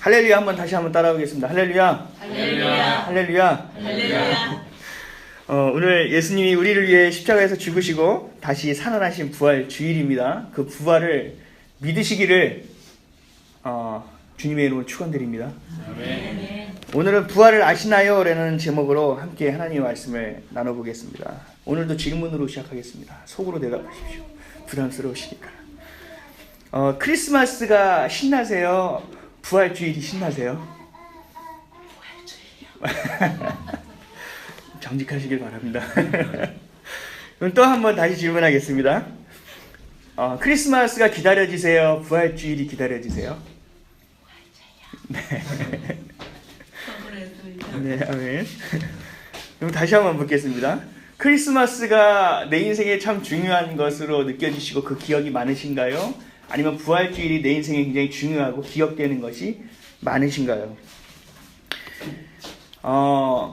할렐루야 한번 다시 한번 따라오겠습니다. 할렐루야. 할렐루야. 할렐루야. 할렐루야. 오늘 예수님이 우리를 위해 십자가에서 죽으시고 다시 살아나신 부활 주일입니다. 그 부활을 믿으시기를 주님의 이름으로 축원드립니다. 아멘. 오늘은 부활을 아시나요? 라는 제목으로 함께 하나님의 말씀을 나눠보겠습니다. 오늘도 질문으로 시작하겠습니다. 속으로 대답하십시오. 부담스러우시니까. 크리스마스가 신나세요? 부활주일이 신나세요? 정직하시길 바랍니다. 그럼 또 한번 다시 질문하겠습니다. 크리스마스가 기다려지세요? 부활주일이 기다려지세요? 네, 아멘. 그럼 다시 한번 묻겠습니다. 크리스마스가 내 인생에 참 중요한 것으로 느껴지시고 그 기억이 많으신가요? 아니면 부활주일이 내 인생에 굉장히 중요하고 기억되는 것이 많으신가요?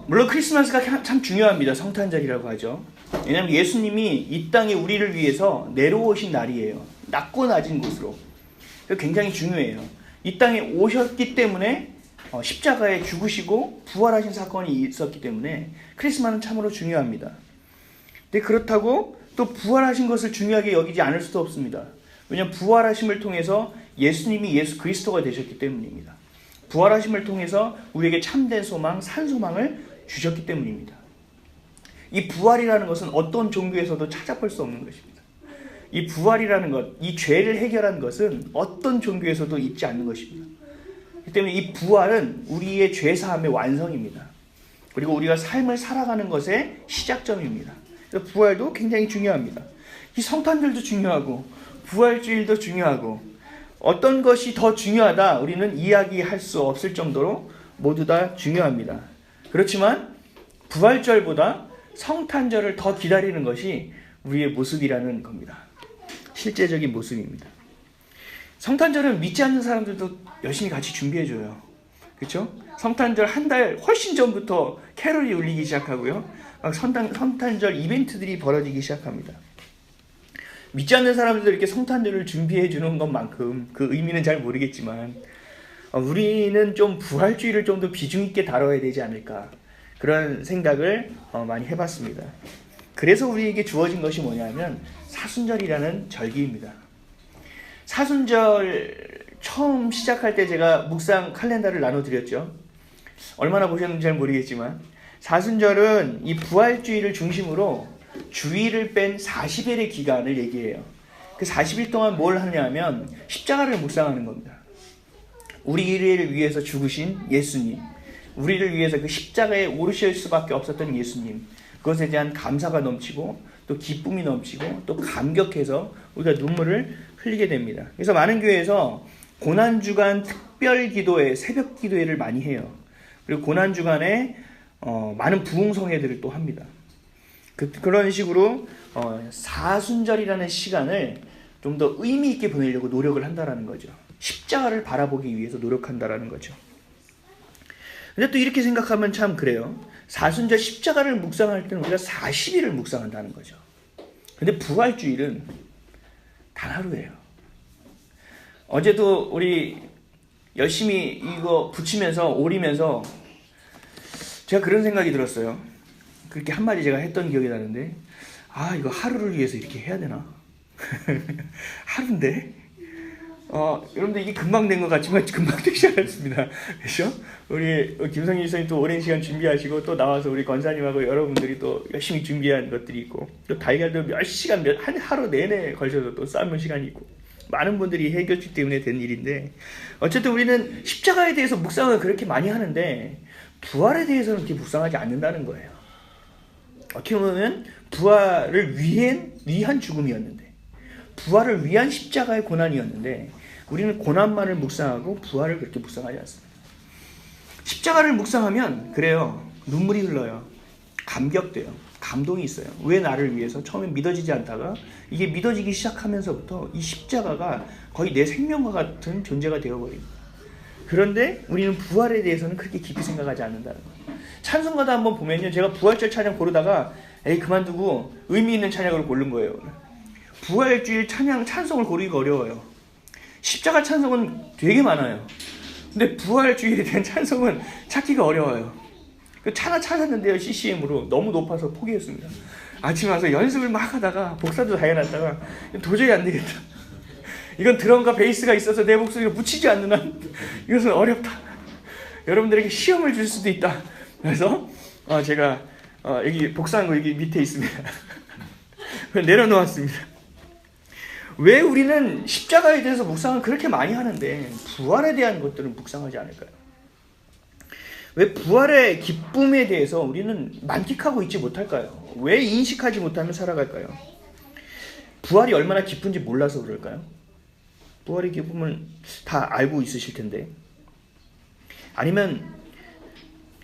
물론 크리스마스가 참 중요합니다. 성탄절이라고 하죠. 왜냐하면 예수님이 이 땅에 우리를 위해서 내려오신 날이에요. 낮고 낮은 곳으로. 굉장히 중요해요. 이 땅에 오셨기 때문에 십자가에 죽으시고 부활하신 사건이 있었기 때문에 크리스마스는 참으로 중요합니다. 근데 그렇다고 또 부활하신 것을 중요하게 여기지 않을 수도 없습니다. 왜냐하면 부활하심을 통해서 예수님이 예수 그리스도가 되셨기 때문입니다. 부활하심을 통해서 우리에게 참된 소망, 산 소망을 주셨기 때문입니다. 이 부활이라는 것은 어떤 종교에서도 찾아볼 수 없는 것입니다. 이 부활이라는 것, 이 죄를 해결하는 것은 어떤 종교에서도 있지 않는 것입니다. 그렇기 때문에 이 부활은 우리의 죄사함의 완성입니다. 그리고 우리가 삶을 살아가는 것의 시작점입니다. 그래서 부활도 굉장히 중요합니다. 이 성탄절도 중요하고 부활주일도 중요하고 어떤 것이 더 중요하다 우리는 이야기할 수 없을 정도로 모두 다 중요합니다. 그렇지만 부활절보다 성탄절을 더 기다리는 것이 우리의 모습이라는 겁니다. 실제적인 모습입니다. 성탄절은 믿지 않는 사람들도 열심히 같이 준비해줘요. 그렇죠? 성탄절 한 달 훨씬 전부터 캐롤이 울리기 시작하고요. 막 성탄절 이벤트들이 벌어지기 시작합니다. 믿지 않는 사람들도 이렇게 성탄절을 준비해 주는 것만큼 그 의미는 잘 모르겠지만 우리는 좀 부활주의를 좀 더 비중 있게 다뤄야 되지 않을까 그런 생각을 많이 해봤습니다. 그래서 우리에게 주어진 것이 뭐냐면 사순절이라는 절기입니다. 사순절 처음 시작할 때 제가 묵상 칼렌더를 나눠드렸죠. 얼마나 보셨는지 잘 모르겠지만 사순절은 이 부활주의를 중심으로 주일을 뺀 40일의 기간을 얘기해요. 그 40일 동안 뭘 하냐면 십자가를 묵상하는 겁니다. 우리를 위해서 죽으신 예수님, 우리를 위해서 그 십자가에 오르실 수밖에 없었던 예수님, 그것에 대한 감사가 넘치고 또 기쁨이 넘치고 또 감격해서 우리가 눈물을 흘리게 됩니다. 그래서 많은 교회에서 고난주간 특별기도회, 새벽기도회를 많이 해요. 그리고 고난주간에 많은 부흥성회들을 또 합니다. 그런 식으로 사순절이라는 시간을 좀 더 의미 있게 보내려고 노력을 한다라는 거죠. 십자가를 바라보기 위해서 노력한다라는 거죠. 근데 또 이렇게 생각하면 참 그래요. 사순절 십자가를 묵상할 때는 우리가 40일을 묵상한다는 거죠. 근데 부활주일은 단 하루예요. 어제도 우리 열심히 이거 붙이면서 오리면서 제가 그런 생각이 들었어요. 그렇게 한마디 제가 했던 기억이 나는데 이거 하루를 위해서 이렇게 해야 되나? 하루인데? 여러분들 이게 금방 된 것 같지만 금방 되지 않았습니다. 그렇죠? 우리 김성희 선생님 또 오랜 시간 준비하시고 또 나와서 우리 권사님하고 여러분들이 또 열심히 준비한 것들이 있고 또 달걀도 몇 시간 하루 내내 걸쳐서 또 삶은 시간이 있고 많은 분들이 해결책 때문에 된 일인데 어쨌든 우리는 십자가에 대해서 묵상을 그렇게 많이 하는데 부활에 대해서는 그렇게 묵상하지 않는다는 거예요. 어떻게 보면 부활을 위한 죽음이었는데 부활을 위한 십자가의 고난이었는데 우리는 고난만을 묵상하고 부활을 그렇게 묵상하지 않습니다. 십자가를 묵상하면 그래요. 눈물이 흘러요. 감격돼요. 감동이 있어요. 왜 나를 위해서? 처음엔 믿어지지 않다가 이게 믿어지기 시작하면서부터 이 십자가가 거의 내 생명과 같은 존재가 되어버립니다. 그런데 우리는 부활에 대해서는 그렇게 깊이 생각하지 않는다는 거예요. 찬송가도 한번 보면요. 제가 부활절 찬양 고르다가 그만두고 의미 있는 찬양으로 고른 거예요. 부활주일 찬송을 고르기가 어려워요. 십자가 찬송은 되게 많아요. 근데 부활주일에 대한 찬송은 찾기가 어려워요. 하나 찾았는데요, CCM으로 너무 높아서 포기했습니다. 아침에 와서 연습을 막 하다가 복사도 다 해놨다가 도저히 안 되겠다. 이건 드럼과 베이스가 있어서 내 목소리를 묻히지 않는 한 이것은 어렵다. 여러분들에게 시험을 줄 수도 있다. 그래서 제가 여기 복사한 거 여기 밑에 있습니다. 내려놓았습니다. 왜 우리는 십자가에 대해서 묵상을 그렇게 많이 하는데 부활에 대한 것들은 묵상하지 않을까요? 왜 부활의 기쁨에 대해서 우리는 만끽하고 있지 못할까요? 왜 인식하지 못하며 살아갈까요? 부활이 얼마나 기쁜지 몰라서 그럴까요? 부활의 기쁨은 다 알고 있으실 텐데, 아니면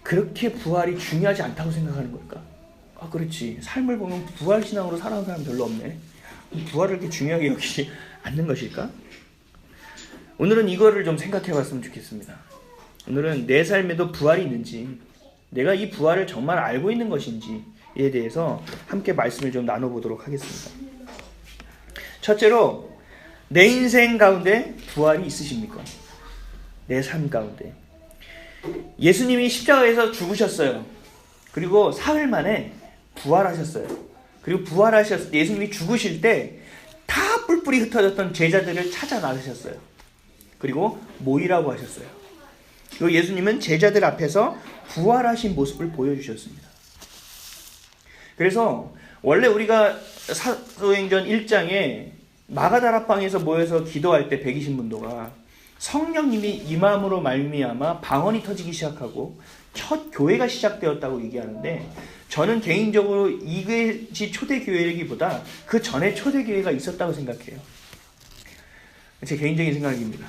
그렇게 부활이 중요하지 않다고 생각하는 걸까? 그렇지, 삶을 보면 부활신앙으로 살아가는 사람 별로 없네. 부활을 그렇게 중요하게 여기지 않는 것일까? 오늘은 이거를 좀 생각해 봤으면 좋겠습니다. 오늘은 내 삶에도 부활이 있는지, 내가 이 부활을 정말 알고 있는 것인지에 대해서 함께 말씀을 좀 나눠보도록 하겠습니다. 첫째로, 내 인생 가운데 부활이 있으십니까? 내 삶 가운데. 예수님이 십자가에서 죽으셨어요. 그리고 사흘 만에 부활하셨어요. 그리고 예수님이 죽으실 때 다 뿔뿔이 흩어졌던 제자들을 찾아 나서셨어요. 그리고 모이라고 하셨어요. 그리고 예수님은 제자들 앞에서 부활하신 모습을 보여주셨습니다. 그래서 원래 우리가 사도행전 1장에 마가다락방에서 모여서 기도할 때 120문도가 성령님이 임함으로 말미암아 방언이 터지기 시작하고 첫 교회가 시작되었다고 얘기하는데, 저는 개인적으로 이것이 초대교회이기보다 그 전에 초대교회가 있었다고 생각해요. 제 개인적인 생각입니다.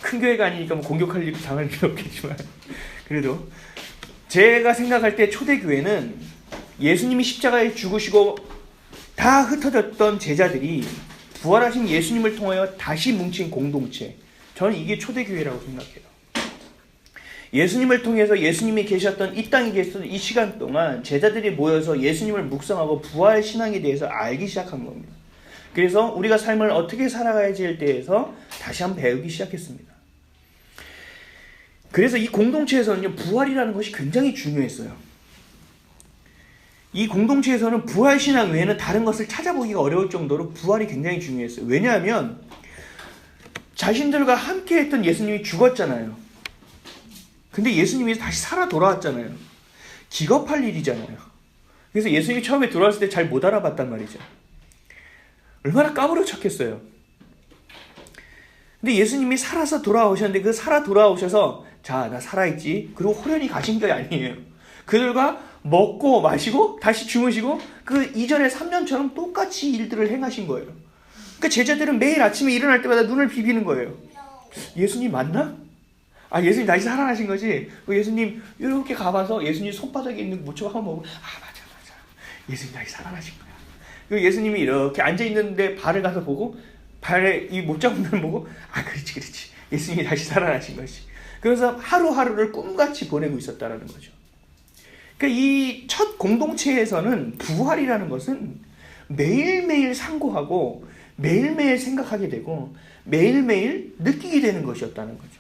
큰 교회가 아니니까 뭐 공격할 일이 당할 필요 없겠지만, 그래도 제가 생각할 때 초대교회는 예수님이 십자가에 죽으시고 다 흩어졌던 제자들이 부활하신 예수님을 통하여 다시 뭉친 공동체, 저는 이게 초대교회라고 생각해요. 예수님을 통해서 예수님이 계셨던, 이 땅에 계셨던 이 시간 동안 제자들이 모여서 예수님을 묵상하고 부활 신앙에 대해서 알기 시작한 겁니다. 그래서 우리가 삶을 어떻게 살아가야지에 대해서 다시 한번 배우기 시작했습니다. 그래서 이 공동체에서는요, 부활이라는 것이 굉장히 중요했어요. 이 공동체에서는 부활 신앙 외에는 다른 것을 찾아보기가 어려울 정도로 부활이 굉장히 중요했어요. 왜냐하면 자신들과 함께 했던 예수님이 죽었잖아요. 근데 예수님이 다시 살아 돌아왔잖아요. 기겁할 일이잖아요. 그래서 예수님이 처음에 돌아왔을 때 잘 못 알아봤단 말이죠. 얼마나 까무러쳤겠어요. 근데 예수님이 살아서 돌아오셨는데, 그 살아 돌아오셔서 자, 나 살아있지, 그리고 호련히 가신 게 아니에요. 그들과 먹고 마시고 다시 주무시고 그 이전의 3년처럼 똑같이 일들을 행하신 거예요. 그러니까 제자들은 매일 아침에 일어날 때마다 눈을 비비는 거예요. 예수님 맞나? 예수님 다시 살아나신 거지? 예수님 이렇게 가봐서 예수님 손바닥에 있는 모초가 한번 보고, 맞아. 예수님 다시 살아나신 거야. 그리고 예수님이 이렇게 앉아있는데 발을 가서 보고, 발에 이 못자국을 보고, 그렇지. 예수님이 다시 살아나신 것이. 그래서 하루하루를 꿈같이 보내고 있었다라는 거죠. 그러니까 이 첫 공동체에서는 부활이라는 것은 매일매일 상고하고 매일매일 생각하게 되고 매일매일 느끼게 되는 것이었다는 거죠.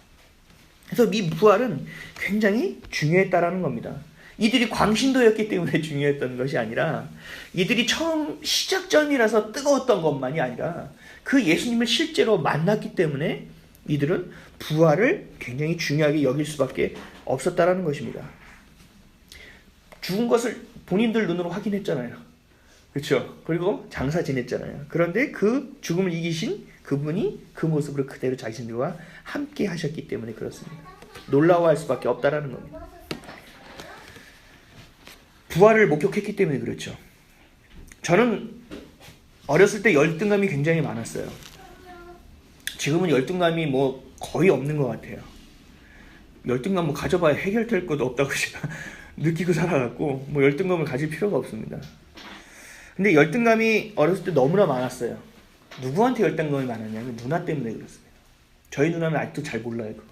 그래서 이 부활은 굉장히 중요했다라는 겁니다. 이들이 광신도였기 때문에 중요했던 것이 아니라, 이들이 처음 시작점이라서 뜨거웠던 것만이 아니라 그 예수님을 실제로 만났기 때문에 이들은 부활을 굉장히 중요하게 여길 수밖에 없었다라는 것입니다. 죽은 것을 본인들 눈으로 확인했잖아요. 그렇죠? 그리고 장사 지냈잖아요. 그런데 그 죽음을 이기신 그분이 그 모습으로 그대로 자신들과 함께 하셨기 때문에 그렇습니다. 놀라워할 수밖에 없다라는 겁니다. 부활을 목격했기 때문에 그렇죠. 저는 어렸을 때 열등감이 굉장히 많았어요. 지금은 열등감이 거의 없는 것 같아요. 열등감 가져봐야 해결될 것도 없다고 제가 느끼고 살아갔고, 열등감을 가질 필요가 없습니다. 근데 열등감이 어렸을 때 너무나 많았어요. 누구한테 열등감이 많았냐면 누나 때문에 그렇습니다. 저희 누나는 아직도 잘 몰라요, 그걸.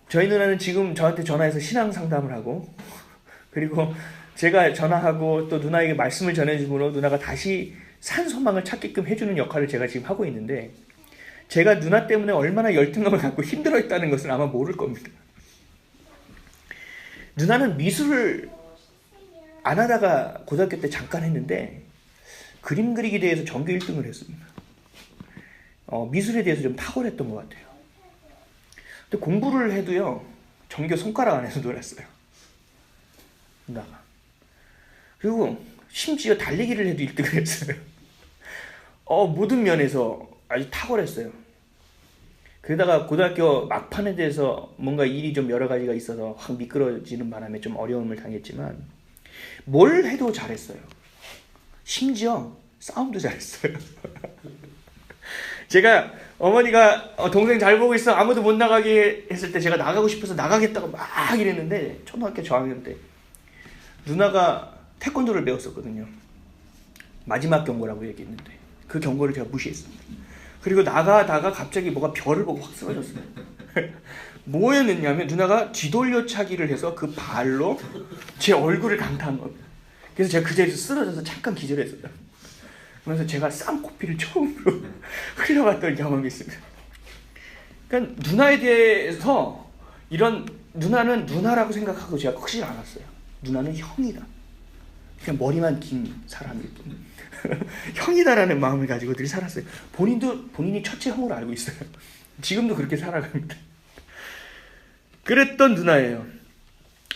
저희 누나는 지금 저한테 전화해서 신앙 상담을 하고, 그리고 제가 전화하고 또 누나에게 말씀을 전해줌으로 누나가 다시 산 소망을 찾게끔 해주는 역할을 제가 지금 하고 있는데, 제가 누나 때문에 얼마나 열등감을 갖고 힘들어했다는 것을 아마 모를 겁니다. 누나는 미술을 안 하다가 고등학교 때 잠깐 했는데 그림 그리기 대회에서 전교 1등을 했습니다. 미술에 대해서 좀 탁월했던 것 같아요. 근데 공부를 해도요, 전교 손가락 안에서 놀았어요. 누나가. 그리고 심지어 달리기를 해도 1등을 했어요. 모든 면에서 아주 탁월했어요. 그러다가 고등학교 막판에 대해서 뭔가 일이 좀 여러 가지가 있어서 확 미끄러지는 바람에 좀 어려움을 당했지만 뭘 해도 잘했어요. 심지어 싸움도 잘했어요. 제가 어머니가 동생 잘 보고 있어 아무도 못 나가게 했을 때 제가 나가고 싶어서 나가겠다고 막 이랬는데 초등학교 저학년 때 누나가 태권도를 배웠었거든요. 마지막 경고라고 얘기했는데 그 경고를 제가 무시했습니다. 그리고 나가다가 갑자기 뭐가 별을 보고 확 쓰러졌어요. 뭐였느냐면 누나가 뒤돌려차기를 해서 그 발로 제 얼굴을 강타한 겁니다. 그래서 제가 그 자리에서 쓰러져서 잠깐 기절했어요. 그래서 제가 쌍코피를 처음으로 흘려봤던 경험이 있습니다. 그러니까 누나에 대해서 이런 누나는 누나라고 생각하고 제가 크지 않았어요. 누나는 형이다. 그냥 머리만 긴 사람일 뿐. 형이다라는 마음을 가지고 늘 살았어요. 본인이 첫째 형으로 알고 있어요. 지금도 그렇게 살아갑니다. 그랬던 누나예요.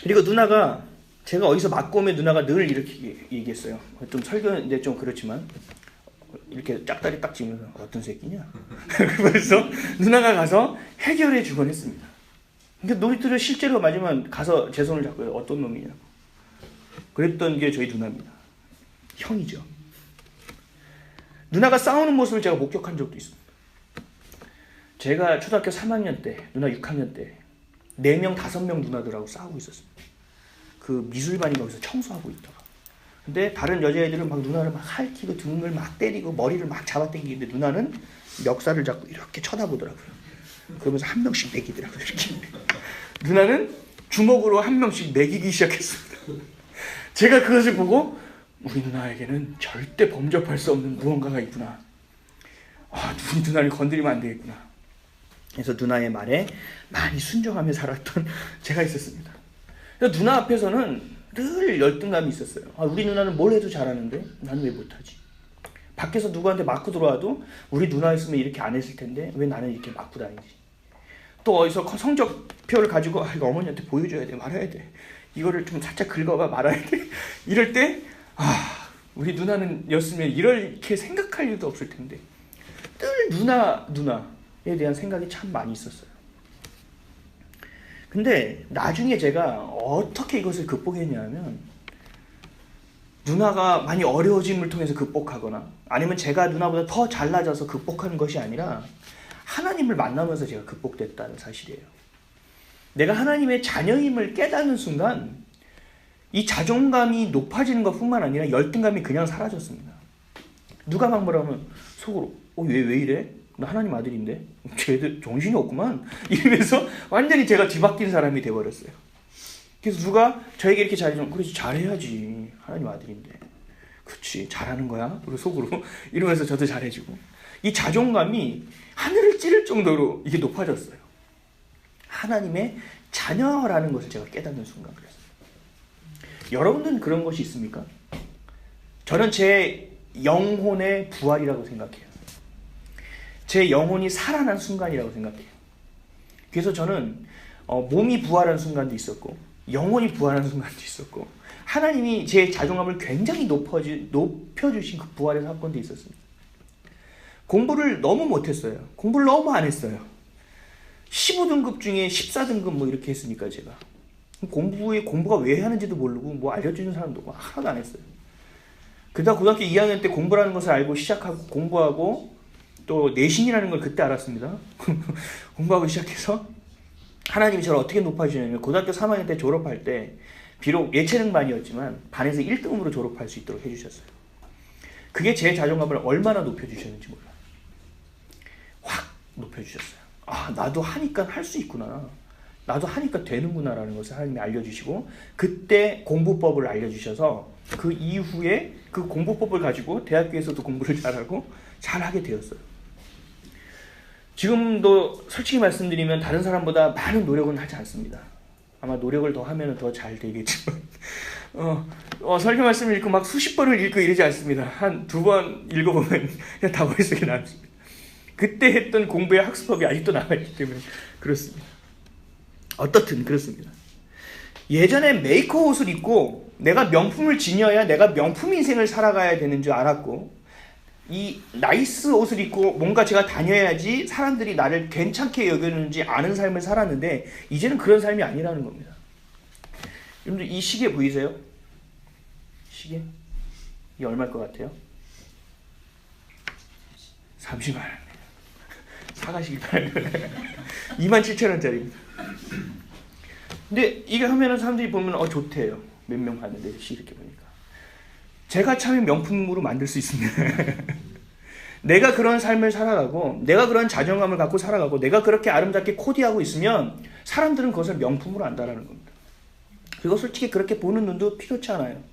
그리고 누나가 제가 어디서 맞고 오면 누나가 늘 이렇게 얘기했어요. 좀 설교인데 좀 그렇지만 이렇게 짝다리 딱 지면서 어떤 새끼냐? 그래서 누나가 가서 해결해 주곤 했습니다. 그러니까 놀이터를 실제로 맞으면 가서 제 손을 잡고요. 어떤 놈이냐? 그랬던 게 저희 누나입니다. 형이죠. 누나가 싸우는 모습을 제가 목격한 적도 있습니다. 제가 초등학교 3학년 때, 누나 6학년 때 4명, 5명 누나들하고 싸우고 있었습니다. 그 미술반이 거기서 청소하고 있다가. 근데 다른 여자애들은 막 누나를 막 핥히고 등을 막 때리고 머리를 막 잡아당기는데 누나는 멱살을 잡고 이렇게 쳐다보더라고요. 그러면서 한 명씩 매기더라고요. 이렇게. 누나는 주먹으로 한 명씩 매기기 시작했습니다. 제가 그것을 보고 우리 누나에게는 절대 범접할 수 없는 무언가가 있구나. 우리 누나를 건드리면 안 되겠구나. 그래서 누나의 말에 많이 순종하며 살았던 제가 있었습니다. 그래서 누나 앞에서는 늘 열등감이 있었어요. 우리 누나는 뭘 해도 잘하는데 나는 왜 못하지? 밖에서 누구한테 맞고 들어와도 우리 누나였으면 이렇게 안 했을 텐데 왜 나는 이렇게 맞고 다니지? 또 어디서 성적표를 가지고 이거 어머니한테 보여줘야 돼, 말아야 돼. 이거를 좀 살짝 긁어봐, 말아야 돼. 이럴 때 우리 누나는 였으면 이렇게 생각할 일도 없을 텐데 늘 누나에 대한 생각이 참 많이 있었어요. 근데 나중에 제가 어떻게 이것을 극복했냐면 누나가 많이 어려워짐을 통해서 극복하거나 아니면 제가 누나보다 더 잘나져서 극복하는 것이 아니라 하나님을 만나면서 제가 극복됐다는 사실이에요. 내가 하나님의 자녀임을 깨닫는 순간 이 자존감이 높아지는 것뿐만 아니라 열등감이 그냥 사라졌습니다. 누가 막 뭐라면 속으로 왜 이래? 나 하나님 아들인데? 쟤들 정신이 없구만. 이러면서 완전히 제가 뒤바뀐 사람이 돼버렸어요. 그래서 누가 저에게 이렇게 잘해주면 그렇지 잘해야지. 하나님 아들인데. 그렇지 잘하는 거야. 그리고 속으로 이러면서 저도 잘해주고. 이 자존감이 하늘을 찌를 정도로 이게 높아졌어요. 하나님의 자녀라는 것을 제가 깨닫는 순간 그랬어요. 여러분들은 그런 것이 있습니까? 저는 제 영혼의 부활이라고 생각해요. 제 영혼이 살아난 순간이라고 생각해요. 그래서 저는 몸이 부활한 순간도 있었고 영혼이 부활한 순간도 있었고 하나님이 제 자존감을 굉장히 높여주신 그 부활의 사건도 있었습니다. 공부를 너무 못했어요. 공부를 너무 안 했어요. 15등급 중에 14등급 뭐 이렇게 했으니까 제가 공부가 왜 하는지도 모르고 뭐 알려주는 사람도 하나도 안 했어요. 그러다 고등학교 2학년 때 공부라는 것을 알고 시작하고 공부하고 또 내신이라는 걸 그때 알았습니다. 공부하고 시작해서 하나님이 저를 어떻게 높아주냐면 고등학교 3학년 때 졸업할 때 비록 예체능반이었지만 반에서 1등으로 졸업할 수 있도록 해주셨어요. 그게 제 자존감을 얼마나 높여주셨는지 몰라요. 확 높여주셨어요. 나도 하니까 할 수 있구나. 나도 하니까 되는구나 라는 것을 하나님이 알려주시고 그때 공부법을 알려주셔서 그 이후에 그 공부법을 가지고 대학교에서도 공부를 잘하고 잘하게 되었어요. 지금도 솔직히 말씀드리면 다른 사람보다 많은 노력은 하지 않습니다. 아마 노력을 더 하면 더 잘 되겠지만 설교 말씀을 읽고 막 수십 번을 읽고 이러지 않습니다. 한 2번 읽어보면 그냥 다 머릿속에 남습니다. 그때 했던 공부의 학습법이 아직도 남아있기 때문에 그렇습니다. 어떻든 그렇습니다. 예전에 메이커 옷을 입고 내가 명품을 지녀야 내가 명품 인생을 살아가야 되는 줄 알았고, 이 나이스 옷을 입고 뭔가 제가 다녀야지 사람들이 나를 괜찮게 여기는지 아는 삶을 살았는데, 이제는 그런 삶이 아니라는 겁니다. 여러분들 이 시계 보이세요? 시계? 이게 얼마일 것 같아요? 30만 원. 사가시길 바랍니다. 27,000원짜리입니다. 근데 이게 하면은 사람들이 보면 좋대요. 몇 명 하는데 이렇게 보니까 제가 참 명품으로 만들 수 있습니다. 내가 그런 삶을 살아가고 내가 그런 자존감을 갖고 살아가고 내가 그렇게 아름답게 코디하고 있으면 사람들은 그것을 명품으로 안다라는 겁니다. 그리고 솔직히 그렇게 보는 눈도 필요치 않아요.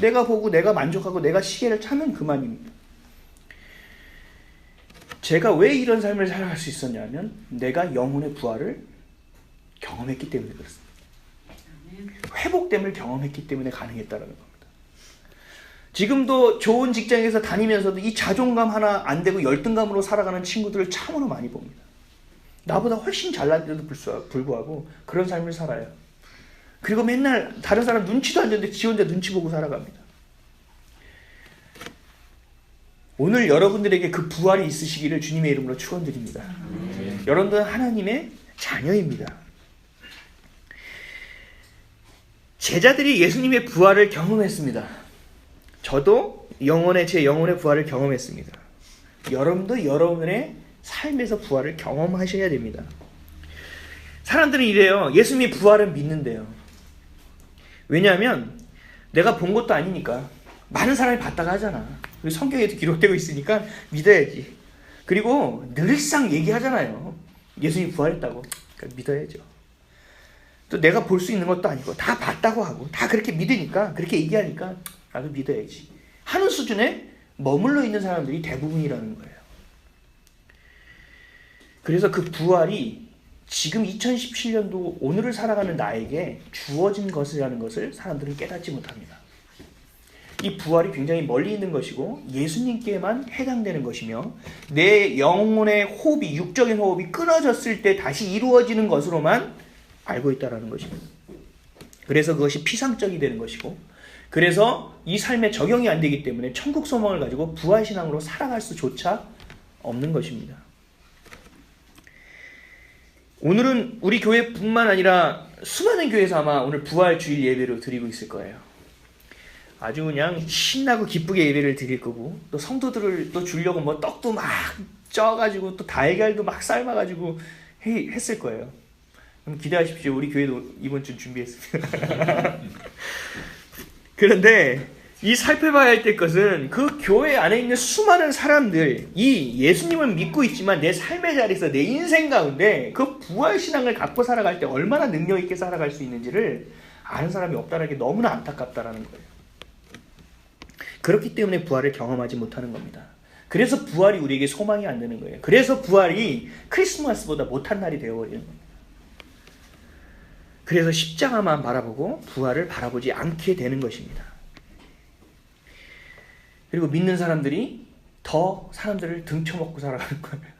내가 보고 내가 만족하고 내가 시계를 차면 그만입니다. 제가 왜 이런 삶을 살아갈 수 있었냐면 내가 영혼의 부활을 경험했기 때문에 그렇습니다. 회복됨을 경험했기 때문에 가능했다는 겁니다. 지금도 좋은 직장에서 다니면서도 이 자존감 하나 안 되고 열등감으로 살아가는 친구들을 참으로 많이 봅니다. 나보다 훨씬 잘난데도 불구하고 그런 삶을 살아요. 그리고 맨날 다른 사람 눈치도 안 주는데 지 혼자 눈치 보고 살아갑니다. 오늘 여러분들에게 그 부활이 있으시기를 주님의 이름으로 축원드립니다. 여러분들은 하나님의 자녀입니다. 제자들이 예수님의 부활을 경험했습니다. 저도 제 영혼의 부활을 경험했습니다. 여러분도 여러분의 삶에서 부활을 경험하셔야 됩니다. 사람들은 이래요. 예수님의 부활은 믿는데요. 왜냐하면 내가 본 것도 아니니까. 많은 사람이 봤다가 하잖아. 성경에도 기록되고 있으니까 믿어야지. 그리고 늘상 얘기하잖아요. 예수님이 부활했다고. 그러니까 믿어야죠. 또 내가 볼 수 있는 것도 아니고 다 봤다고 하고 다 그렇게 믿으니까, 그렇게 얘기하니까 나도 믿어야지 하는 수준에 머물러 있는 사람들이 대부분이라는 거예요. 그래서 그 부활이 지금 2017년도 오늘을 살아가는 나에게 주어진 것이라는 것을 사람들은 깨닫지 못합니다. 이 부활이 굉장히 멀리 있는 것이고 예수님께만 해당되는 것이며, 내 영혼의 호흡이, 육적인 호흡이 끊어졌을 때 다시 이루어지는 것으로만 알고 있다는 것입니다. 그래서 그것이 피상적이 되는 것이고, 그래서 이 삶에 적용이 안 되기 때문에 천국 소망을 가지고 부활신앙으로 살아갈 수조차 없는 것입니다. 오늘은 우리 교회뿐만 아니라 수많은 교회에서 아마 오늘 부활 주일 예배를 드리고 있을 거예요. 아주 그냥 신나고 기쁘게 예배를 드릴 거고, 또 성도들을 또 주려고 뭐 떡도 막 쪄가지고 또 달걀도 막 삶아가지고 했을 거예요. 그럼 기대하십시오. 우리 교회도 이번 주 준비했습니다. 그런데 이 살펴봐야 할 것은 그 교회 안에 있는 수많은 사람들, 이 예수님을 믿고 있지만 내 삶의 자리에서 내 인생 가운데 그 부활신앙을 갖고 살아갈 때 얼마나 능력 있게 살아갈 수 있는지를 아는 사람이 없다는 게 너무나 안타깝다라는 거예요. 그렇기 때문에 부활을 경험하지 못하는 겁니다. 그래서 부활이 우리에게 소망이 안 되는 거예요. 그래서 부활이 크리스마스보다 못한 날이 되어버리는 겁니다. 그래서 십자가만 바라보고 부활을 바라보지 않게 되는 것입니다. 그리고 믿는 사람들이 더 사람들을 등쳐먹고 살아가는 거예요.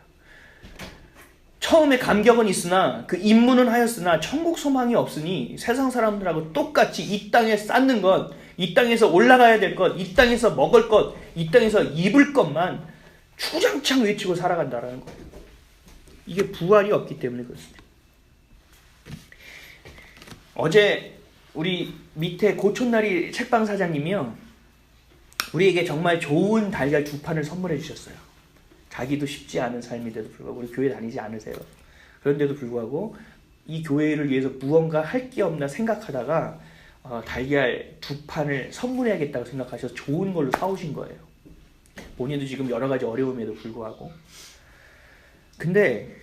처음에 감격은 있으나 그 입문은 하였으나 천국 소망이 없으니 세상 사람들하고 똑같이 이 땅에 쌓는 것, 이 땅에서 올라가야 될 것, 이 땅에서 먹을 것, 이 땅에서 입을 것만 주장창 외치고 살아간다라는 거예요. 이게 부활이 없기 때문에 그렇습니다. 어제 우리 밑에 고촌나리 책방 사장님이요, 우리에게 정말 좋은 달걀 2판을 선물해 주셨어요. 자기도 쉽지 않은 삶인데도 불구하고, 우리 교회 다니지 않으세요. 그런데도 불구하고 이 교회를 위해서 무언가 할 게 없나 생각하다가 달걀 2판을 선물해야겠다고 생각하셔서 좋은 걸로 사오신 거예요. 본인도 지금 여러 가지 어려움에도 불구하고. 근데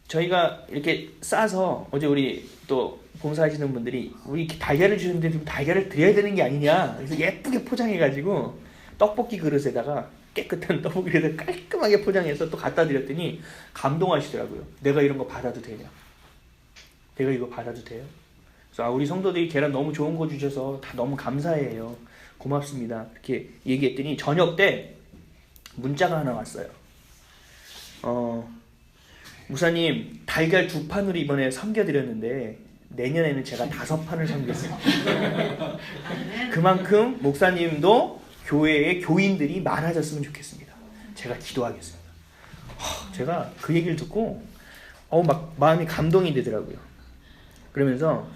저희가 이렇게 싸서, 어제 우리 또 봉사하시는 분들이 우리 달걀을 주는데 좀 달걀을 드려야 되는 게 아니냐, 그래서 예쁘게 포장해가지고 떡볶이 그릇에다가 깨끗한 떡볶이를 깔끔하게 포장해서 또 갖다 드렸더니 감동하시더라고요. 내가 이런 거 받아도 되냐? 내가 이거 받아도 돼요? 그래서 우리 성도들이 계란 너무 좋은 거 주셔서 다 너무 감사해요. 고맙습니다. 이렇게 얘기했더니 저녁 때 문자가 하나 왔어요. 목사님 달걀 2판으로 이번에 섬겨드렸는데 내년에는 제가 5판을 섬겼어요. 그만큼 목사님도 교회의 교인들이 많아졌으면 좋겠습니다. 제가 기도하겠습니다. 제가 그 얘기를 듣고 막 마음이 감동이 되더라고요. 그러면서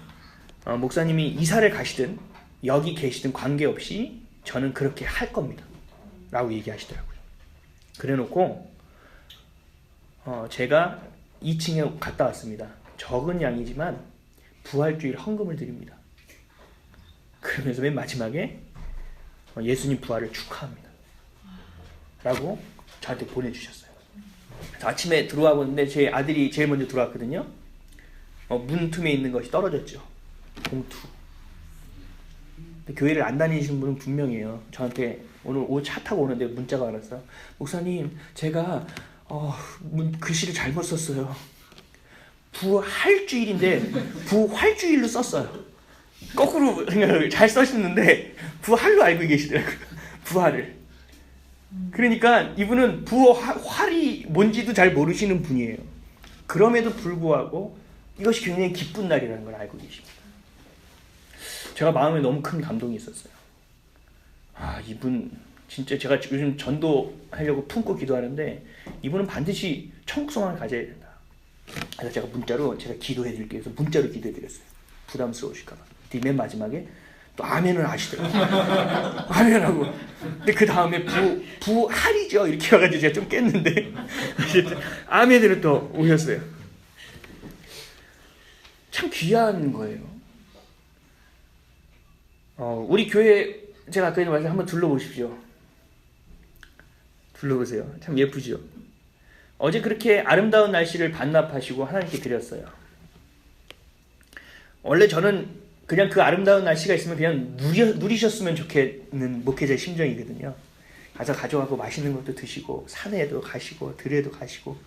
목사님이 이사를 가시든 여기 계시든 관계없이 저는 그렇게 할 겁니다 라고 얘기하시더라고요. 그래놓고 제가 2층에 갔다 왔습니다. 적은 양이지만 부활주일 헌금을 드립니다. 그러면서 맨 마지막에 예수님 부활을 축하합니다 라고 저한테 보내주셨어요. 아침에 들어와 보는데 제 아들이 제일 먼저 들어왔거든요. 문틈에 있는 것이 떨어졌죠. 봉투. 교회를 안 다니시는 분은 분명해요. 저한테 오늘 차 타고 오는데 문자가 왔어요. 목사님 제가 글씨를 잘못 썼어요. 부활주일인데 부활주일로 썼어요. 거꾸로 잘 써셨는데 부활로 알고 계시더라고요. 부활을. 그러니까 이분은 부활이 뭔지도 잘 모르시는 분이에요. 그럼에도 불구하고 이것이 굉장히 기쁜 날이라는 걸 알고 계십니다. 제가 마음에 너무 큰 감동이 있었어요. 이분 진짜 제가 요즘 전도하려고 품고 기도하는데 이분은 반드시 천국 소망을 가져야 된다. 그래서 제가 문자로 제가 기도해 드릴게요. 그래서 문자로 기도해 드렸어요. 부담스러우실까 봐. 맨 마지막에 또 아멘을 하시더라고요. 아멘하고. 근데 그 다음에 부활이죠 이렇게 와가지고 제가 좀 깼는데 아멘으로 또 오셨어요. 참 귀한 거예요. 우리 교회 제가 아까 말씀 한번 둘러보십시오. 둘러보세요. 참 예쁘죠. 어제 그렇게 아름다운 날씨를 반납하시고 하나님께 드렸어요. 원래 저는 그냥 그 아름다운 날씨가 있으면 그냥 누리셨으면 좋겠는 목회자의 심정이거든요. 가서 가져가고 맛있는 것도 드시고 산에도 가시고 들에도 가시고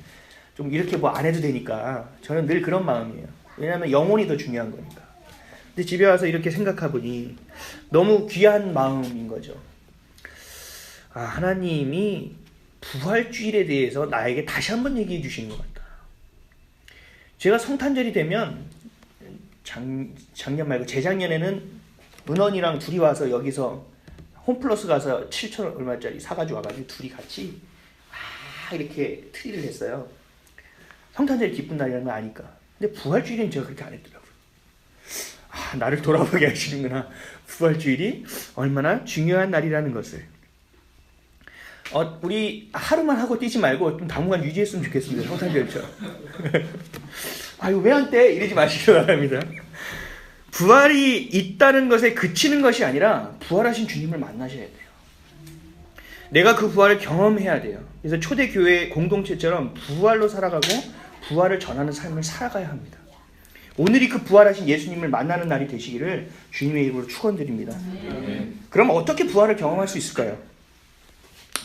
좀 이렇게 뭐 안 해도 되니까 저는 늘 그런 마음이에요. 왜냐하면 영혼이 더 중요한 거니까. 근데 집에 와서 이렇게 생각해보니 너무 귀한 마음인 거죠. 하나님이 부활주일에 대해서 나에게 다시 한번 얘기해 주시는 것 같다. 제가 성탄절이 되면 작년 말고 재작년에는 은원이랑 둘이 와서 여기서 홈플러스 가서 7,000원 얼마짜리 사가지고 와가지고 둘이 같이 이렇게 트리를 했어요. 성탄절이 기쁜 날이라는 걸 아니까. 근데 부활주일은 제가 그렇게 안 했더라고요. 나를 돌아보게 하시는구나. 부활주일이 얼마나 중요한 날이라는 것을. 우리 하루만 하고 뛰지 말고 좀 당분간 유지했으면 좋겠습니다. 성탄절처럼. 이거 왜 안 돼? 이러지 마시기 바랍니다. 부활이 있다는 것에 그치는 것이 아니라 부활하신 주님을 만나셔야 돼요. 내가 그 부활을 경험해야 돼요. 그래서 초대교회 공동체처럼 부활로 살아가고 부활을 전하는 삶을 살아가야 합니다. 오늘이 그 부활하신 예수님을 만나는 날이 되시기를 주님의 이름으로 축원드립니다. 그럼 어떻게 부활을 경험할 수 있을까요?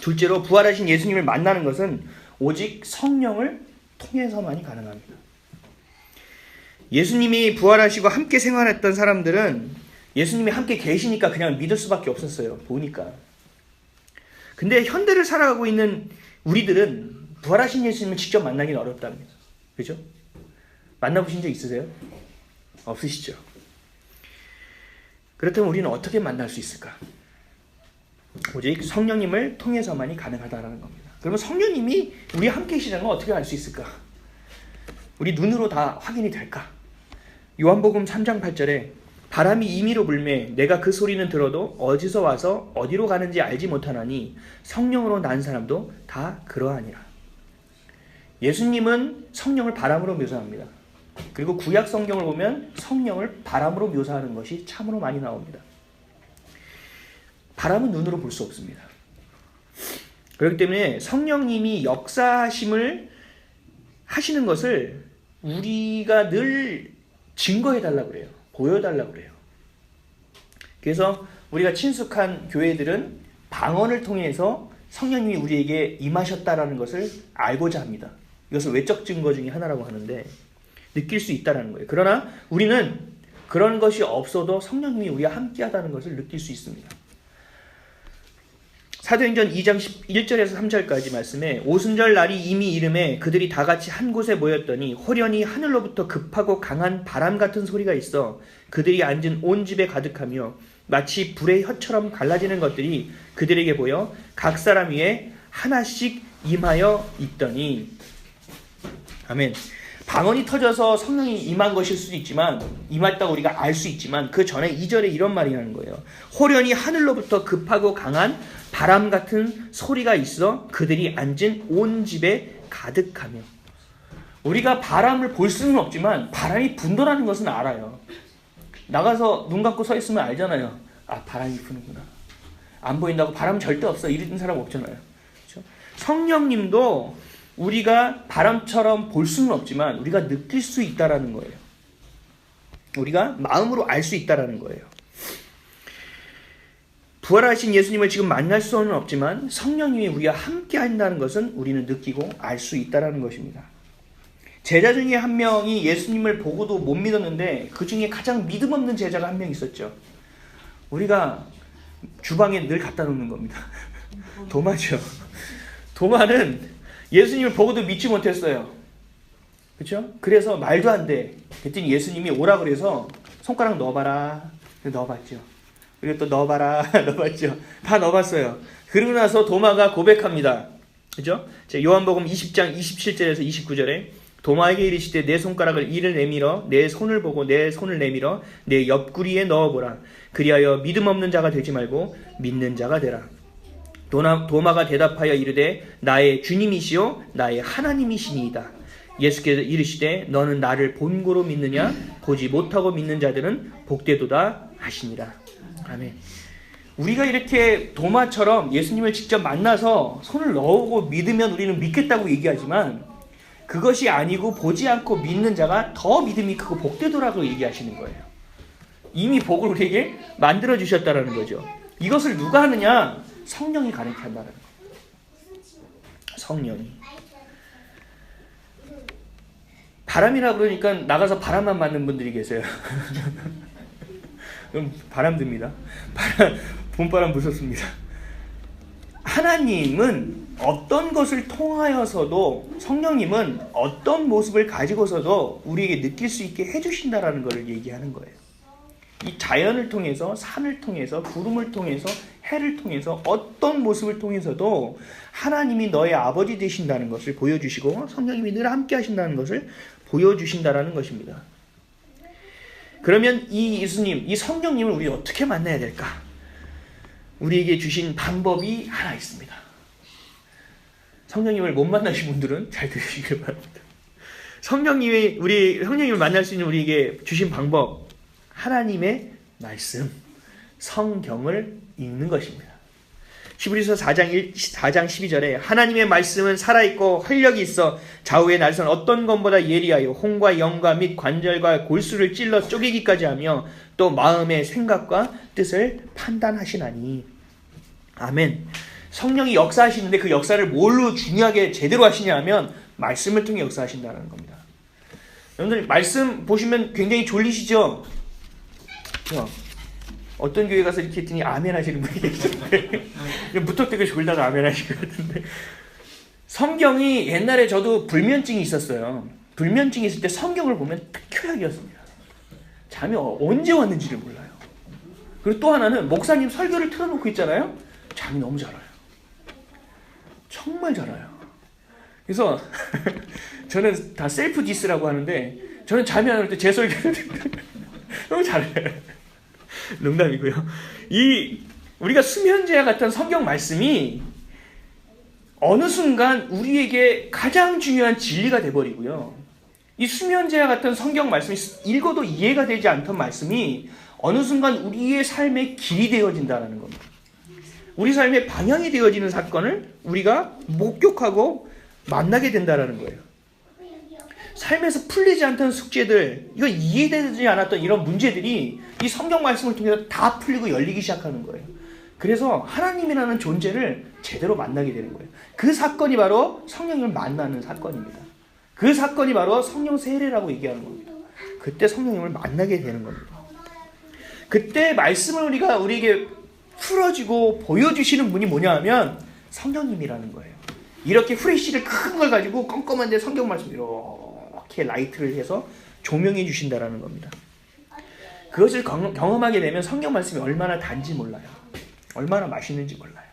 둘째로 부활하신 예수님을 만나는 것은 오직 성령을 통해서만이 가능합니다. 예수님이 부활하시고 함께 생활했던 사람들은 예수님이 함께 계시니까 그냥 믿을 수밖에 없었어요. 보니까. 근데 현대를 살아가고 있는 우리들은 부활하신 예수님을 직접 만나기는 어렵답니다. 그죠? 만나보신 적 있으세요? 없으시죠? 그렇다면 우리는 어떻게 만날 수 있을까? 오직 성령님을 통해서만이 가능하다는 겁니다. 그러면 성령님이 우리와 함께 계시다는 건 어떻게 알 수 있을까? 우리 눈으로 다 확인이 될까? 요한복음 3장 8절에 바람이 임의로 불매 내가 그 소리는 들어도 어디서 와서 어디로 가는지 알지 못하나니 성령으로 난 사람도 다 그러하니라. 예수님은 성령을 바람으로 묘사합니다. 그리고 구약 성경을 보면 성령을 바람으로 묘사하는 것이 참으로 많이 나옵니다. 바람은 눈으로 볼 수 없습니다. 그렇기 때문에 성령님이 역사하심을 하시는 것을 우리가 늘 증거해달라고 그래요. 보여달라고 그래요. 그래서 우리가 친숙한 교회들은 방언을 통해서 성령님이 우리에게 임하셨다라는 것을 알고자 합니다. 이것을 외적 증거 중에 하나라고 하는데 느낄 수 있다는 거예요. 그러나 우리는 그런 것이 없어도 성령님이 우리와 함께하다는 것을 느낄 수 있습니다. 사도행전 2장 1절에서 3절까지 말씀에 오순절 날이 이미 이름에 그들이 다 같이 한 곳에 모였더니 호련히 하늘로부터 급하고 강한 바람 같은 소리가 있어 그들이 앉은 온 집에 가득하며 마치 불의 혀처럼 갈라지는 것들이 그들에게 보여 각 사람 위에 하나씩 임하여 있더니 아멘. 방언이 터져서 성령이 임한 것일 수도 있지만 임했다고 우리가 알 수 있지만 그 전에 2절에 이런 말이 하는 거예요. 호련히 하늘로부터 급하고 강한 바람 같은 소리가 있어 그들이 앉은 온 집에 가득하며 우리가 바람을 볼 수는 없지만 바람이 분도라는 것은 알아요. 나가서 눈 감고 서 있으면 알잖아요. 아, 바람이 부는구나. 안 보인다고 바람 절대 없어 이러는 사람 없잖아요. 그렇죠? 성령님도 우리가 바람처럼 볼 수는 없지만 우리가 느낄 수 있다라는 거예요. 우리가 마음으로 알 수 있다라는 거예요. 부활하신 예수님을 지금 만날 수는 없지만 성령님이 우리와 함께 한다는 것은 우리는 느끼고 알 수 있다라는 것입니다. 제자 중에 한 명이 예수님을 보고도 못 믿었는데 그 중에 가장 믿음 없는 제자가 한 명 있었죠. 우리가 주방에 늘 갖다 놓는 겁니다. 도마죠. 도마는 예수님을 보고도 믿지 못했어요. 그렇죠? 그래서 말도 안 돼. 그랬더니 예수님이 오라 그래서 손가락 넣어봐라. 넣어봤죠. 그리고 또 넣어봐라. 넣어봤죠. 다 넣어봤어요. 그러고 나서 도마가 고백합니다. 그죠? 요한복음 20장 27절에서 29절에 도마에게 이르시되 내 손가락을 이를 내밀어 내 손을 보고 내 손을 내밀어 내 옆구리에 넣어보라. 그리하여 믿음 없는 자가 되지 말고 믿는 자가 되라. 도마가 대답하여 이르되 나의 주님이시요 나의 하나님이시니이다. 예수께서 이르시되 너는 나를 본고로 믿느냐 보지 못하고 믿는 자들은 복되도다 하시니라. 아멘. 우리가 이렇게 도마처럼 예수님을 직접 만나서 손을 넣고 믿으면 우리는 믿겠다고 얘기하지만 그것이 아니고 보지 않고 믿는 자가 더 믿음이 크고 복되도라고 얘기하시는 거예요. 이미 복을 우리에게 만들어 주셨다라는 거죠. 이것을 누가 하느냐? 성령이 가르쳐 한다는 거예요. 성령이. 바람이라 그러니까 나가서 바람만 맞는 분들이 계세요. 그럼 바람 듭니다. 봄바람 무섭습니다. 하나님은 어떤 것을 통하여서도 성령님은 어떤 모습을 가지고서도 우리에게 느낄 수 있게 해주신다라는 것을 얘기하는 거예요. 이 자연을 통해서 산을 통해서 구름을 통해서 해를 통해서 어떤 모습을 통해서도 하나님이 너의 아버지 되신다는 것을 보여주시고 성령님이 늘 함께 하신다는 것을 보여주신다라는 것입니다. 그러면 이 예수님, 이 성령님을 우리 어떻게 만나야 될까? 우리에게 주신 방법이 하나 있습니다. 성령님을 못 만나신 분들은 잘 들으시길 바랍니다. 성령님을 만날 수 있는 우리에게 주신 방법, 하나님의 말씀, 성경을 읽는 것입니다. 히브리서 4장 12절에 하나님의 말씀은 살아있고 활력이 있어 좌우의 날선 어떤 것보다 예리하여 혼과 영과 및 관절과 골수를 찔러 쪼개기까지 하며 또 마음의 생각과 뜻을 판단하시나니. 아멘. 성령이 역사하시는데 그 역사를 뭘로 중요하게 제대로 하시냐 하면 말씀을 통해 역사하신다는 겁니다. 여러분들 말씀 보시면 굉장히 졸리시죠? 어떤 교회 가서 이렇게 했더니 아멘 하시는 분이 계시는데 무턱대고 졸다가 아멘 하실 것 같은데 성경이 옛날에 저도 불면증이 있었어요. 불면증이 있을 때 성경을 보면 특효약이었습니다. 잠이 언제 왔는지를 몰라요. 그리고 또 하나는 목사님 설교를 틀어놓고 있잖아요. 잠이 너무 잘 와요. 정말 잘 와요. 그래서 저는 다 셀프 디스라고 하는데 저는 잠이 안 올 때 제 설교를 너무 잘해요. 농담이고요. 우리가 수면제와 같은 성경 말씀이 어느 순간 우리에게 가장 중요한 진리가 돼버리고요. 이 수면제와 같은 성경 말씀이 읽어도 이해가 되지 않던 말씀이 어느 순간 우리의 삶의 길이 되어진다는 겁니다. 우리 삶의 방향이 되어지는 사건을 우리가 목격하고 만나게 된다는 거예요. 삶에서 풀리지 않던 숙제들, 이거 이해되지 않았던 이런 문제들이 이 성경 말씀을 통해서 다 풀리고 열리기 시작하는 거예요. 그래서 하나님이라는 존재를 제대로 만나게 되는 거예요. 그 사건이 바로 성령님을 만나는 사건입니다. 그 사건이 바로 성령 세례라고 얘기하는 겁니다. 그때 성령님을 만나게 되는 겁니다. 그때 말씀을 우리에게 풀어주고 보여주시는 분이 뭐냐 하면 성령님이라는 거예요. 이렇게 후레쉬를 큰 걸 가지고 껌껌한데 성경 말씀 이렇게 라이트를 해서 조명해 주신다라는 겁니다. 그것을 경험하게 되면 성경 말씀이 얼마나 단지 몰라요. 얼마나 맛있는지 몰라요.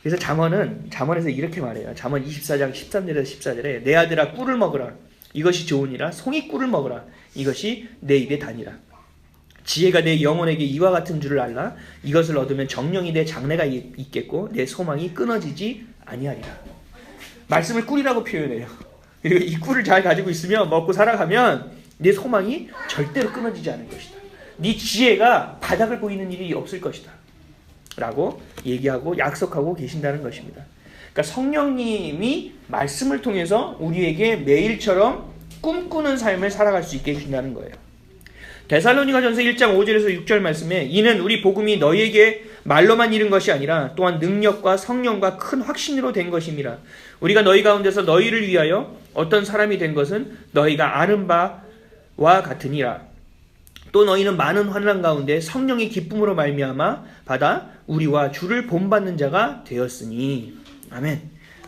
그래서 잠언에서 이렇게 말해요. 잠언 24장 13절에서 14절에 내 아들아 꿀을 먹으라. 이것이 좋으니라. 송이 꿀을 먹으라. 이것이 내 입에 다니라. 지혜가 내 영혼에게 이와 같은 줄을 알라. 이것을 얻으면 정령이 내 장래가 있겠고 내 소망이 끊어지지 아니하리라. 말씀을 꿀이라고 표현해요. 그리고 이 꿀을 잘 가지고 있으면 먹고 살아가면 내 소망이 절대로 끊어지지 않을 것이다. 네 지혜가 바닥을 보이는 일이 없을 것이다. 라고 얘기하고 약속하고 계신다는 것입니다. 그러니까 성령님이 말씀을 통해서 우리에게 매일처럼 꿈꾸는 삶을 살아갈 수 있게 해준다는 거예요. 데살로니가전서 1장 5절에서 6절 말씀에 이는 우리 복음이 너희에게 말로만 이른 것이 아니라 또한 능력과 성령과 큰 확신으로 된 것임이라. 우리가 너희 가운데서 너희를 위하여 어떤 사람이 된 것은 너희가 아는 바와 같으니라. 또 너희는 많은 환난 가운데 성령의 기쁨으로 말미암아 받아 우리와 주를 본받는 자가 되었으니. 아멘.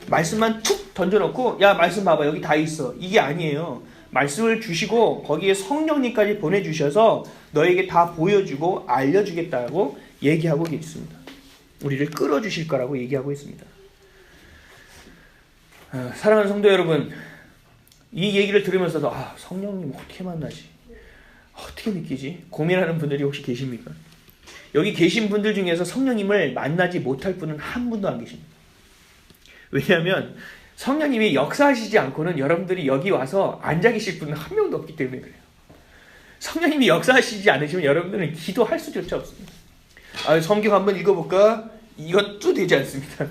말씀만 툭 던져놓고 야 말씀 봐봐 여기 다 있어. 이게 아니에요. 말씀을 주시고 거기에 성령님까지 보내주셔서 너에게 다 보여주고 알려주겠다고 얘기하고 있습니다. 우리를 끌어주실 거라고 얘기하고 있습니다. 사랑하는 성도 여러분, 이 얘기를 들으면서도 성령님 어떻게 만나지? 어떻게 느끼지? 고민하는 분들이 혹시 계십니까? 여기 계신 분들 중에서 성령님을 만나지 못할 분은 한 분도 안 계십니다. 왜냐하면 성령님이 역사하시지 않고는 여러분들이 여기 와서 앉아 계실 분은 한 명도 없기 때문에 그래요. 성령님이 역사하시지 않으시면 여러분들은 기도할 수조차 없습니다. 성경 한번 읽어볼까? 이것도 되지 않습니다.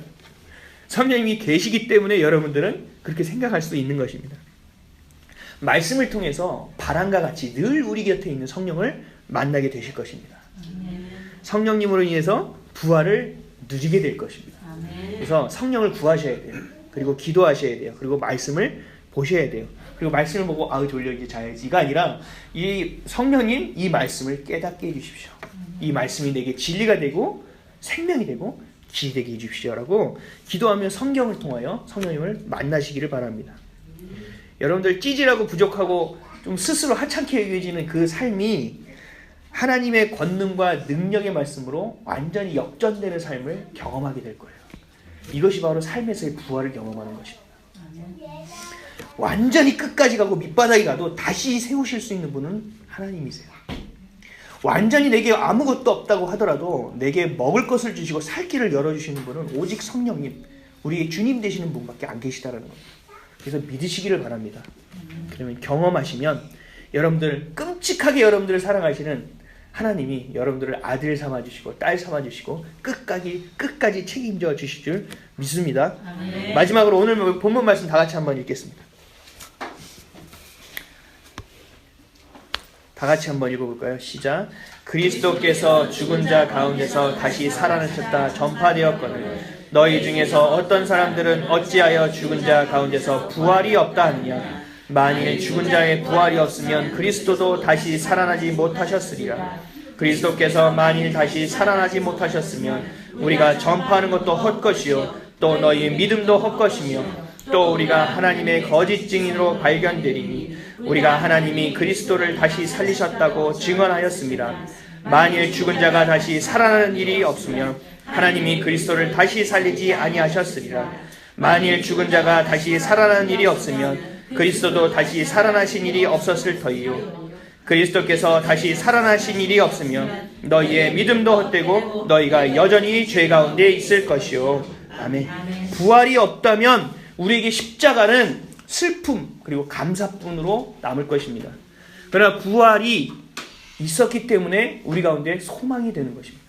성령님이 계시기 때문에 여러분들은 그렇게 생각할 수 있는 것입니다. 말씀을 통해서 바람과 같이 늘 우리 곁에 있는 성령을 만나게 되실 것입니다. 성령님으로 인해서 부활을 누리게 될 것입니다. 그래서 성령을 구하셔야 돼요. 그리고 기도하셔야 돼요. 그리고 말씀을 보셔야 돼요. 그리고 말씀을 보고 졸려 이제 자야지가 아니라 이 성령님 이 말씀을 깨닫게 해주십시오. 이 말씀이 내게 진리가 되고 생명이 되고 기되게 해주십시오라고 기도하며 성경을 통하여 성령님을 만나시기를 바랍니다. 여러분들 찌질하고 부족하고 좀 스스로 하찮게 여겨지는 그 삶이 하나님의 권능과 능력의 말씀으로 완전히 역전되는 삶을 경험하게 될 거예요. 이것이 바로 삶에서의 부활을 경험하는 것입니다. 완전히 끝까지 가고 밑바닥에 가도 다시 세우실 수 있는 분은 하나님이세요. 완전히 내게 아무것도 없다고 하더라도 내게 먹을 것을 주시고 살 길을 열어주시는 분은 오직 성령님, 우리의 주님 되시는 분밖에 안 계시다라는 겁니다. 그래서 믿으시기를 바랍니다. 그러면 경험하시면 여러분들 끔찍하게 여러분들을 사랑하시는 하나님이 여러분들을 아들 삼아주시고 딸 삼아주시고 끝까지 책임져 주실 줄 믿습니다. 아멘. 마지막으로 오늘 본문 말씀 다 같이 한번 읽겠습니다. 다 같이 한번 읽어볼까요? 시작. 그리스도께서 죽은 자 가운데서 다시 살아나셨다 전파되었거늘 너희 중에서 어떤 사람들은 어찌하여 죽은 자 가운데서 부활이 없다 하느냐. 만일 죽은 자의 부활이 없으면 그리스도도 다시 살아나지 못하셨으리라. 그리스도께서 만일 다시 살아나지 못하셨으면 우리가 전파하는 것도 헛것이요 또 너희의 믿음도 헛것이며 또 우리가 하나님의 거짓 증인으로 발견되리니 우리가 하나님이 그리스도를 다시 살리셨다고 증언하였습니다. 만일 죽은 자가 다시 살아나는 일이 없으면 하나님이 그리스도를 다시 살리지 아니하셨으리라. 만일 죽은 자가 다시 살아나는 일이 없으면 그리스도도 다시 살아나신 일이 없었을 터이요. 그리스도께서 다시 살아나신 일이 없으면 너희의 믿음도 헛되고 너희가 여전히 죄 가운데 있을 것이요. 아멘. 부활이 없다면 우리에게 십자가는 슬픔 그리고 감사뿐으로 남을 것입니다. 그러나 부활이 있었기 때문에 우리 가운데 소망이 되는 것입니다.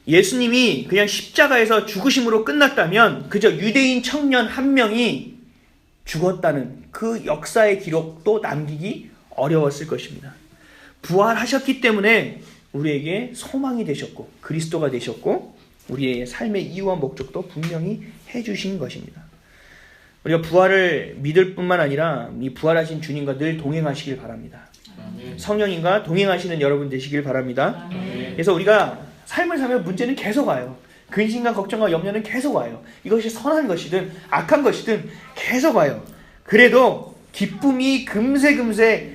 예수님이 그냥 십자가에서 죽으심으로 끝났다면 그저 유대인 청년 한 명이 죽었다는 그 역사의 기록도 남기기 어려웠을 것입니다. 부활하셨기 때문에 우리에게 소망이 되셨고 그리스도가 되셨고 우리의 삶의 이유와 목적도 분명히 해주신 것입니다. 우리가 부활을 믿을 뿐만 아니라 이 부활하신 주님과 늘 동행하시길 바랍니다. 성령님과 동행하시는 여러분 되시길 바랍니다. 그래서 우리가 삶을 살면 문제는 계속 와요. 근심과 걱정과 염려는 계속 와요. 이것이 선한 것이든 악한 것이든 계속 와요. 그래도 기쁨이 금세금세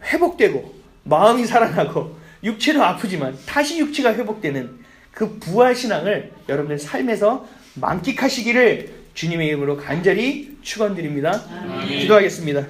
회복되고 마음이 살아나고 육체는 아프지만 다시 육체가 회복되는 그 부활신앙을 여러분들 삶에서 만끽하시기를 주님의 이름으로 간절히 축원드립니다. 기도하겠습니다.